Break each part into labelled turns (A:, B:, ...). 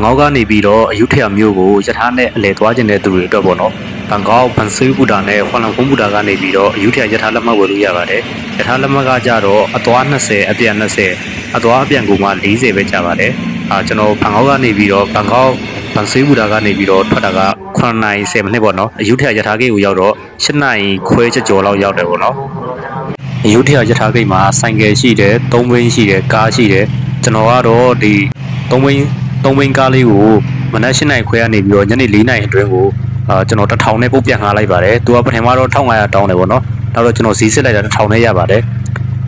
A: ငေါက်ကနေပြီးတော့အယုထရာမြို့ကိုရထားနဲ့အလဲသွားခြင်းတဲ့သူတွေအတွက်ပေါ့နော်ဘန်ကောက်ဘန်ဆေးဘူတာနဲ့ဖွာလန်ဖုန်းဘူတာကနေပြီးတော့အယုထရာရထားလက်မှတ်ဝယ်လို့ရပါတယ်ရထားလက်မှတ်ကကြတော့အသွား20အပြန်20အသွားအပြန်ကိုမှ40ပဲကျပါတယ်ကျွန်တော်ဘန်ကောက်ကနေပြီးတော့ဘန်ကောက်ဘန်ဆေးဘူတာကနေပြီးတော့ထွက်တာက9:10မိနစ်ပေါ့နော်အယုထရာရထားဂိတ်ကိုရောက်တော့7:00ခွဲကျော်လောက်ရောက်တယ်ပေါ့နော်အယုထရာရထားဂိတ်မှာဆိုင်ကယ်ရှိတယ်3ဘီးရှိတယ်ကားရှိတယ်ကျွန်တော်ကတော့ဒီ3ဘီးကားလေးကိုမနက်7:00ခွဲကနေပြီးတော့ညနေ4:00အတွင်းကိုကျွန်တော်1000နဲ့ပုတ်ပြန်ငှားလိုက်ပါတယ်သူကပထမတော့1500တောင်းတယ်ပေါ့နော်နောက်တော့ကျွန်တော်ဈေးစစ်လိုက်တာ1000နဲ့ရပါတယ်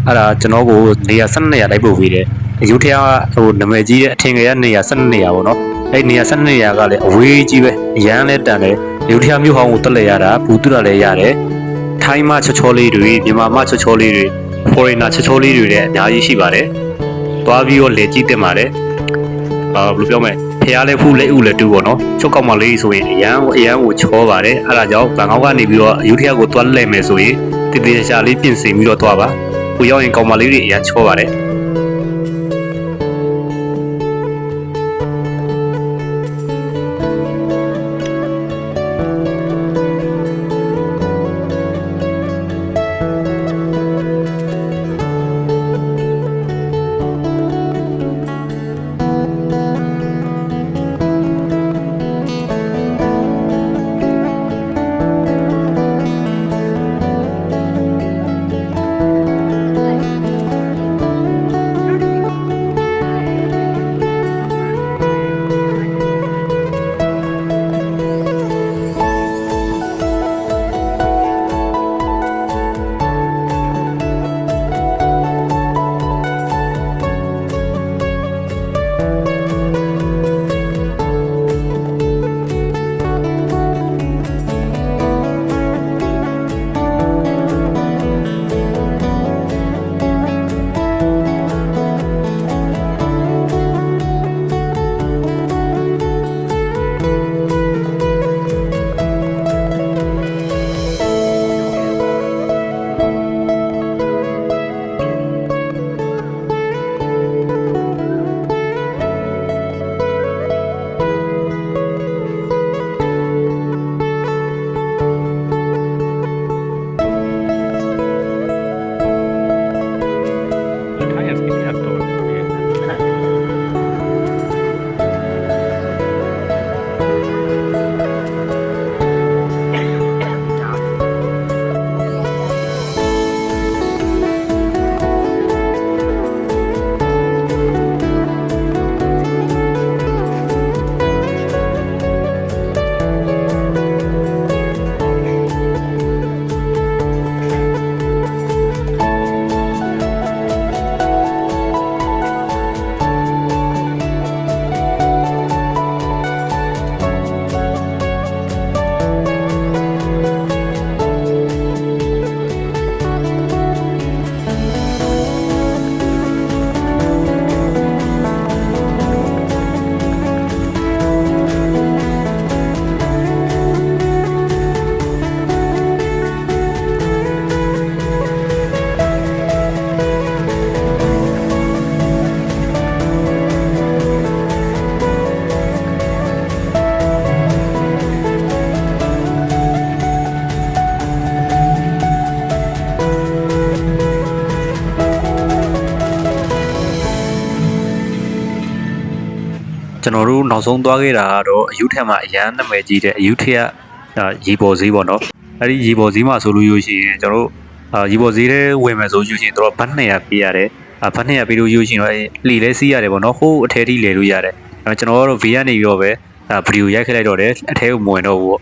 A: အဲ့ဒါကျွန်တော်ကိုနေရာ12နေရာလိုက်ပို့ပေးတယ်အယုထရာဟိုနာမည်ကြီးတဲ့အထင်ကြီးနေရာ12နေရာပေါ့နော်အဲ့နေရာ12နေရာကလည်းအဝေးကြီးပဲအရန်လဲတန်တယ်အယုထရာမြို့ဟောင်းကိုတက်လဲရတာဘူးတူတာလည်းရတယ်ထိုင်းမချောချောလေးတွေမြန်မာမချောချောလေးတွေ foreigner ချောချောလေးတွေလည်းအများကြီးရှိပါတယ်သွားပြီးတော့လေကြည့်တင်ပါတယ်ဘယ်လိုပြောမလဲဖျားလဲဖူးလက်ဥလက်တူပေါ့နော်ချုပ်ကောက်မလေးဆိုရင်အရန်ကိုချောပါတယ်အဲ့ဒါကြောင့်ဘန်ကောက်ကနေပြီးတော့အယုထရာကိုသွားလဲမယ်ဆိုရင်တည်တည်ရှာလေးပြင်ဆင်ပြီးတော့သွားပါဟိုရောက်ရင်ကောက်မလေးတွေအရန်ချောပါတယ်ကျွန်တော်တို့နောက်ဆုံးသွားခဲ့တာကတော့အယုထက်မှာအရန်နာမည်ကြီးတဲ့အယုထက်ရေပေါ်ဈေးပေါ့နော်အဲ့ဒီရေပေါ်ဈေးမှာဆိုလို့ရရှိရင်ကျွန်တော်တို့ရေပေါ်ဈေးထဲဝင်မယ်ဆိုလို့ရှိရင်တို့ဘတ်200ပေးရတယ်ဘတ်200ပေးလို့ရရှိရင်တော့လှီလဲစီးရတယ်ပေါ့နော်ဟိုးအထဲထိလဲလို့ရတယ်ကျွန်တော်တို့ဗီကနေပြီးတော့ပဲဗီဒီယိုရိုက်ခဲ့လိုက်တော့တယ်အထဲကိုမဝင်တော့ဘူးပေါ့